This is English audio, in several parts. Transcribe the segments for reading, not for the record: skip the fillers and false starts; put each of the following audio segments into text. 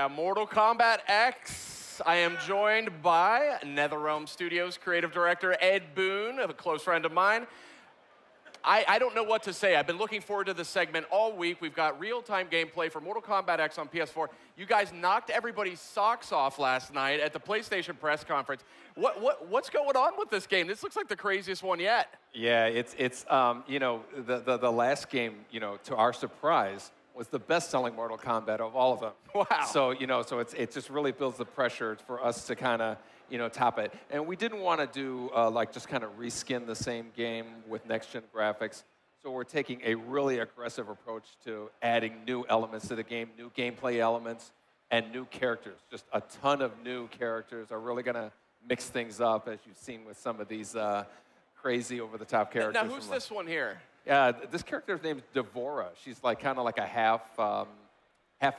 Mortal Kombat X. I am joined by NetherRealm Studios creative director Ed Boon, a close friend of mine. I don't know what to say. I've been looking forward to this segment all week. We've got real-time gameplay for Mortal Kombat X on PS4. You guys knocked everybody's socks off last night at the PlayStation press conference. What's going on with this game? This looks like the craziest one yet. Yeah, it's you know, the last game, you know, to our surprise, was the best-selling Mortal Kombat of all of them. Wow. So, you know, it just really builds the pressure for us to kind of, you know, top it. And we didn't want to do, like, just kind of reskin the same game with next-gen graphics. So we're taking a really aggressive approach to adding new elements to the game, new gameplay elements, and new characters. Just a ton of new characters are really going to mix things up, as you've seen with some of these crazy over-the-top characters. Now, who's this one here? This character's name is Devora. She's like kind of like a half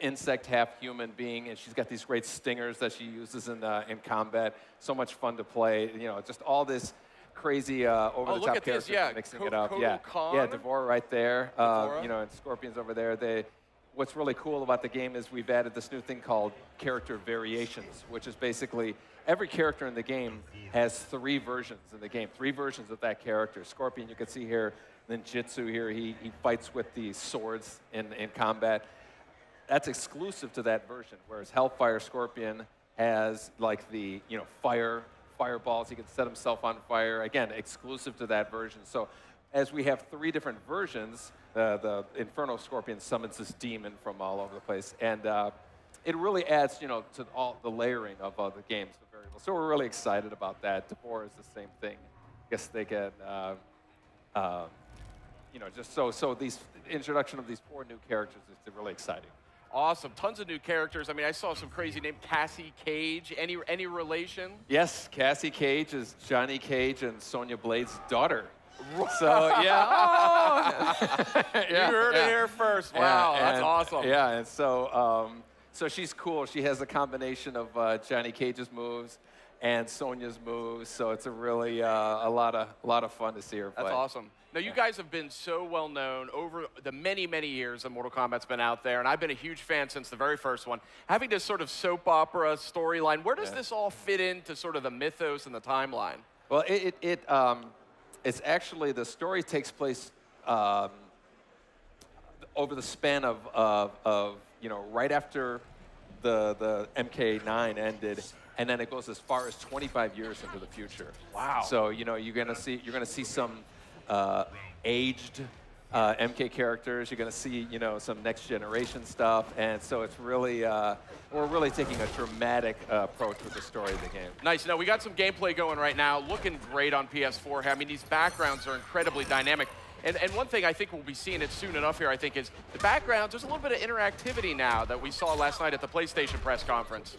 insect, half human being, and she's got these great stingers that she uses in combat. So much fun to play. You know, just all this crazy over-the-top characters mixing it up. Kahn? Yeah, Devora right there. You know, and Scorpion's over there. What's really cool about the game is we've added this new thing called character variations, which is basically every character in the game has 3 versions in the game, 3 versions of that character. Scorpion, you can see here. Then Jitsu here, he fights with the swords in combat. That's exclusive to that version, whereas Hellfire Scorpion has like the, you know, fireballs. He can set himself on fire. Again, exclusive to that version. So as we have 3 different versions, the Inferno Scorpion summons this demon from all over the place. And it really adds, you know, to all the layering of the games, the variables. So we're really excited about that. Devora is the same thing. I guess they can... you know, just so these introduction of these 4 new characters is really exciting. Awesome, tons of new characters. I mean, I saw some crazy name, Cassie Cage. Any relation? Yes, Cassie Cage is Johnny Cage and Sonya Blade's daughter. So yeah, you heard it here first. Wow, that's awesome. Yeah, and so so she's cool. She has a combination of Johnny Cage's moves and Sonya's moves, so it's a really a lot of fun to see her play. That's awesome. Now, you guys have been so well known over the many, many years that Mortal Kombat's been out there, and I've been a huge fan since the very first one. Having this sort of soap opera storyline, where does this all fit into sort of the mythos and the timeline? Well, it's actually, the story takes place over the span of you know, right after the MK9 ended. And then it goes as far as 25 years into the future. Wow. So, you know, you're gonna see some aged MK characters. You're gonna see, you know, some next generation stuff. And so it's really, we're really taking a dramatic approach with the story of the game. Nice. Now, we got some gameplay going right now. Looking great on PS4. I mean, these backgrounds are incredibly dynamic. And one thing I think we'll be seeing it soon enough here, I think, is the backgrounds. There's a little bit of interactivity now that we saw last night at the PlayStation press conference.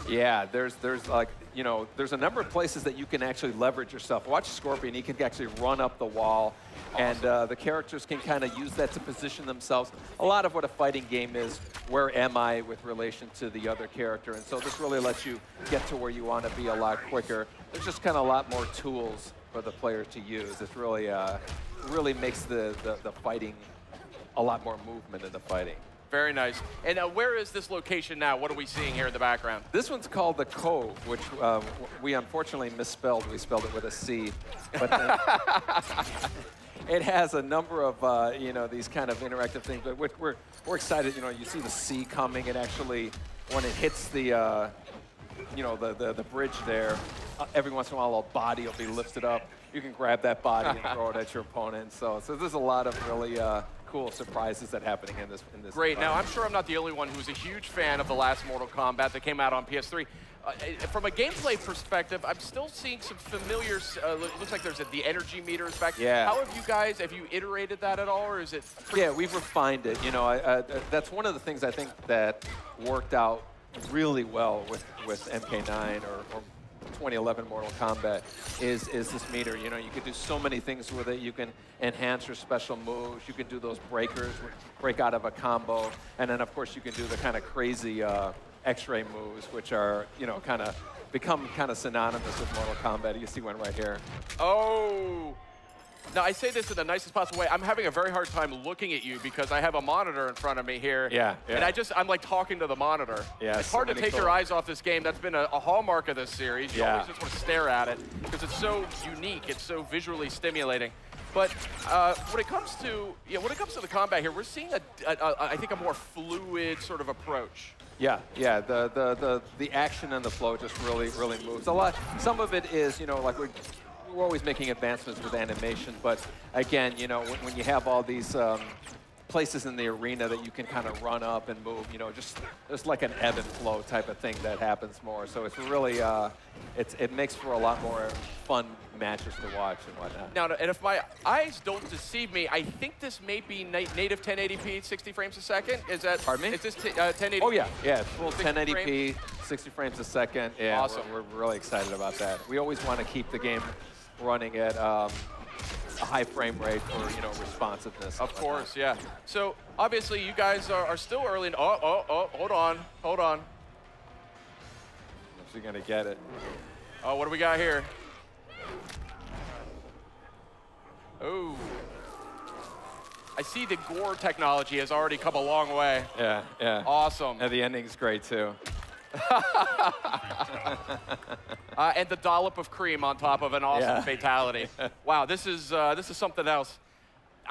Yeah, there's like, you know, there's a number of places that you can actually leverage yourself. Watch Scorpion, he can actually run up the wall, and the characters can kind of use that to position themselves. A lot of what a fighting game is, where am I with relation to the other character? And so this really lets you get to where you want to be a lot quicker. There's just kind of a lot more tools for the players to use. It's really, really makes the fighting a lot more movement in the fighting. Very nice. And where is this location now? What are we seeing here in the background? This one's called the Cove, which we unfortunately misspelled. We spelled it with a C. But it has a number of you know, these kind of interactive things. But we're excited. You know, you see the sea coming, and actually when it hits the you know, the bridge there, every once in a while a body will be lifted up. You can grab that body and throw it at your opponent. So there's a lot of really cool surprises that are happening in this. Great. Now, I'm sure I'm not the only one who's a huge fan of the last Mortal Kombat that came out on PS3. From a gameplay perspective, I'm still seeing some familiar, looks like there's the energy meters back. Yeah. How have you iterated that at all, or is it? Yeah, we've refined it. You know, that's one of the things I think that worked out really well with MK9 or 2011 Mortal Kombat is this meter. You know, you can do so many things with it. You can enhance your special moves. You can do those breakers, break out of a combo. And then, of course, you can do the kind of crazy X-ray moves, which are, you know, kind of become kind of synonymous with Mortal Kombat. You see one right here. Oh. Now, I say this in the nicest possible way. I'm having a very hard time looking at you because I have a monitor in front of me here. Yeah. And I'm like talking to the monitor. Yeah, it's hard to take your eyes off this game. That's been a hallmark of this series. You always just want to stare at it because it's so unique. It's so visually stimulating. But when it comes to the combat here, we're seeing I think a more fluid sort of approach. Yeah. The action and the flow just really moves a lot. Some of it is, like we're always making advancements with animation, but again, when you have all these places in the arena that you can kind of run up and move, just like an ebb and flow type of thing that happens more. So it's really, it makes for a lot more fun matches to watch and whatnot. Now, and if my eyes don't deceive me, I think this may be native 1080p, 60 frames a second. Is that? Pardon me? Is this 1080p? Oh yeah, it's full 1080p, 60 frames a second. Yeah, awesome. We're really excited about that. We always want to keep the game running at a high frame rate for responsiveness. Of course, yeah. So obviously you guys are still early. Hold on. Is he gonna get it? Oh, what do we got here? Oh, I see the gore technology has already come a long way. Yeah. Awesome. And the ending's great too. And the dollop of cream on top of an awesome fatality. Wow, this is something else.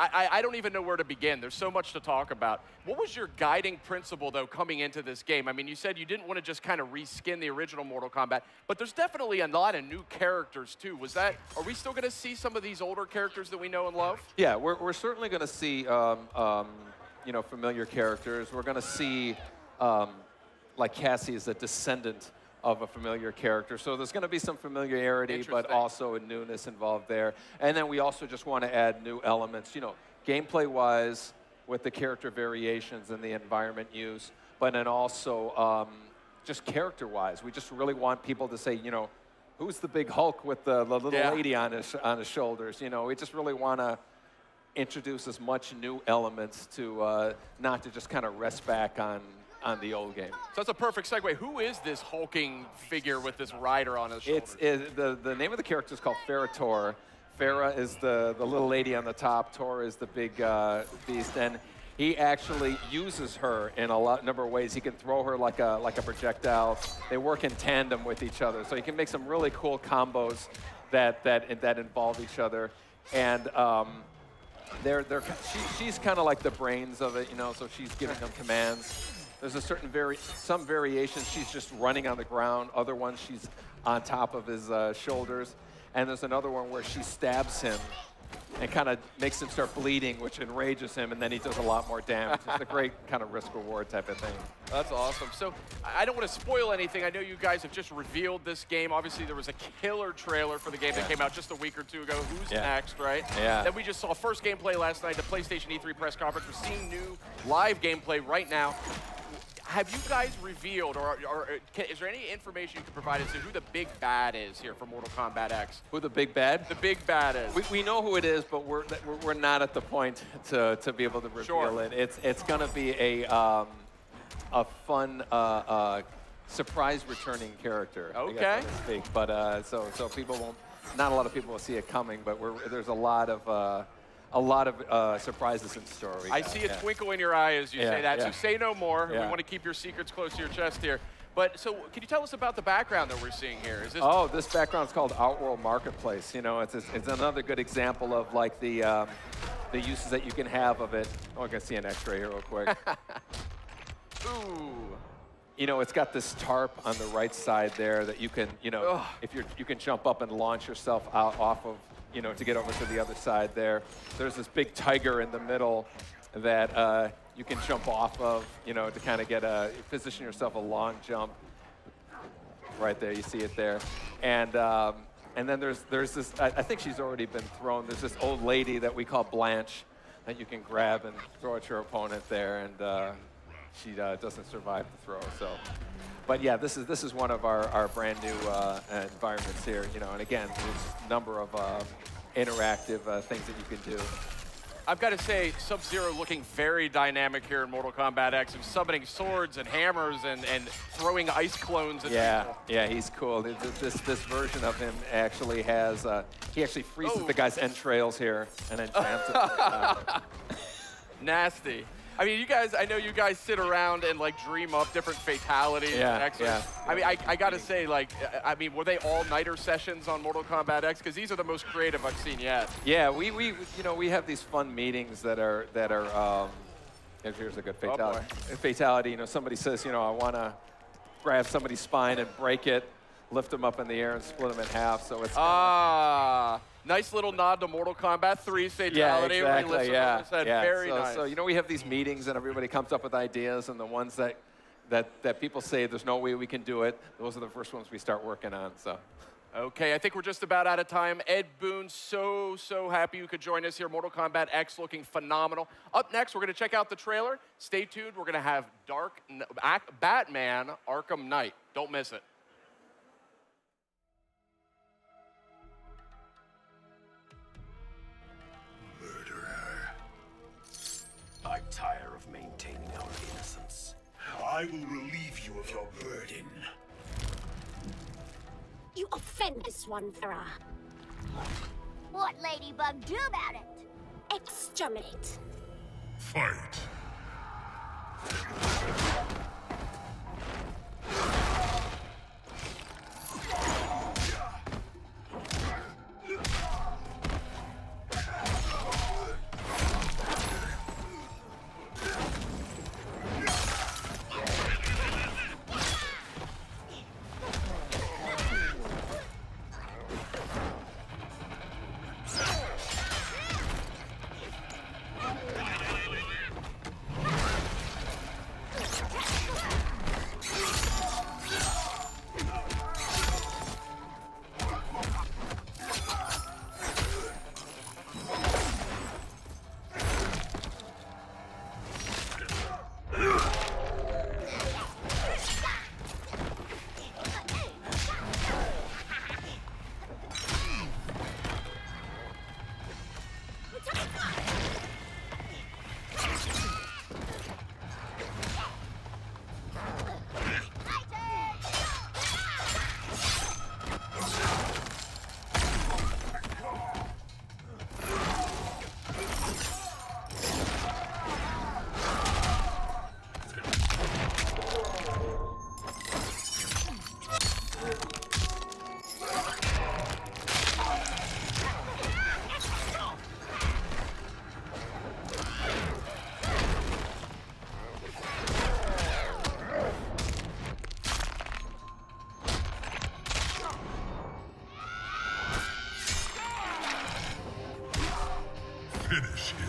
I don't even know where to begin. There's so much to talk about. What was your guiding principle, though, coming into this game? I mean, you said you didn't want to just kind of reskin the original Mortal Kombat, but there's definitely a lot of new characters, too. Are we still going to see some of these older characters that we know and love? Yeah, we're certainly going to see, familiar characters. We're going to see, like Cassie is a descendant of a familiar character. So there's going to be some familiarity, but also a newness involved there. And then we also just want to add new elements, gameplay-wise with the character variations and the environment use, but then also just character-wise. We just really want people to say, who's the big Hulk with the little lady on his shoulders? We just really want to introduce as much new elements to not to just kind of rest back on the old game. So that's a perfect segue. Who is this hulking figure with this rider on his shoulders? The name of the character is called Torr. Ferra is the little lady on the top. Torr is the big beast, and he actually uses her in a number of ways. He can throw her like a projectile. They work in tandem with each other, so he can make some really cool combos that involve each other. And she's kind of like the brains of it, so she's giving them commands. There's a certain some variations she's just running on the ground. Other ones she's on top of his shoulders. And there's another one where she stabs him and kind of makes him start bleeding, which enrages him, and then he does a lot more damage. It's a great kind of risk-reward type of thing. That's awesome. So I don't want to spoil anything. I know you guys have just revealed this game. Obviously, there was a killer trailer for the game that came out just a week or two ago. Who's next, right? Yeah. Then we just saw first gameplay last night, the PlayStation E3 press conference. We're seeing new live gameplay right now. Have you guys revealed, is there any information you can provide as to who the big bad is here for Mortal Kombat X? Who the big bad? The big bad is. We know who it is, but we're not at the point to be able to reveal it. It's going to be a fun surprise returning character. Okay. I guess, so to speak. But so people won't. Not a lot of people will see it coming, but there's a lot of surprises in store. I see a twinkle in your eye as you say that, so say no more. We want to keep your secrets close to your chest here. But so can you tell us about the background that we're seeing here? Is this this background is called Outworld Marketplace. It's another good example of like the uses that you can have of it. Oh, I'm going to see an x-ray here real quick. Ooh. It's got this tarp on the right side there that you can, if you can jump up and launch yourself out off of, to get over to the other side there. There's this big tiger in the middle that you can jump off of, to kind of position yourself a long jump. Right there, you see it there. And then there's this, I think she's already been thrown. There's this old lady that we call Blanche that you can grab and throw at your opponent there, and she doesn't survive the throw. So, but yeah, this is one of our brand new environments here. And again, there's a number of interactive things that you can do. I've got to say, Sub-Zero looking very dynamic here in Mortal Kombat X, and summoning swords and hammers and throwing ice clones at people. Yeah, he's cool. This version of him actually has, he actually freezes the guy's entrails here and then jams it. Nasty. I mean, you guys, I know you guys sit around and like dream up different fatalities. Yeah. I mean, I got to say, like, I mean, were they all-nighter sessions on Mortal Kombat X? Because these are the most creative I've seen yet. Yeah, we you know, we have these fun meetings that are here's a good fatality. Fatality, you know, somebody says, you know, I want to grab somebody's spine and break it, lift them up in the air and split them in half. So it's nice little nod to Mortal Kombat 3's fatality. Yeah, exactly. Very nice. So, you know, we have these meetings and everybody comes up with ideas, and the ones that people say there's no way we can do it, those are the first ones we start working on. So. Okay, I think we're just about out of time. Ed Boon, so happy you could join us here. Mortal Kombat X looking phenomenal. Up next, we're going to check out the trailer. Stay tuned. We're going to have Batman Arkham Knight. Don't miss it. I tire of maintaining our innocence. I will relieve you of your burden. You offend this one, Ferra. What Ladybug do about it? Exterminate. Fight. Finish him.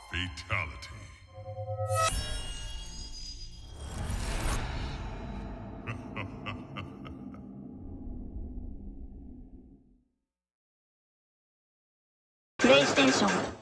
Fatality. PlayStation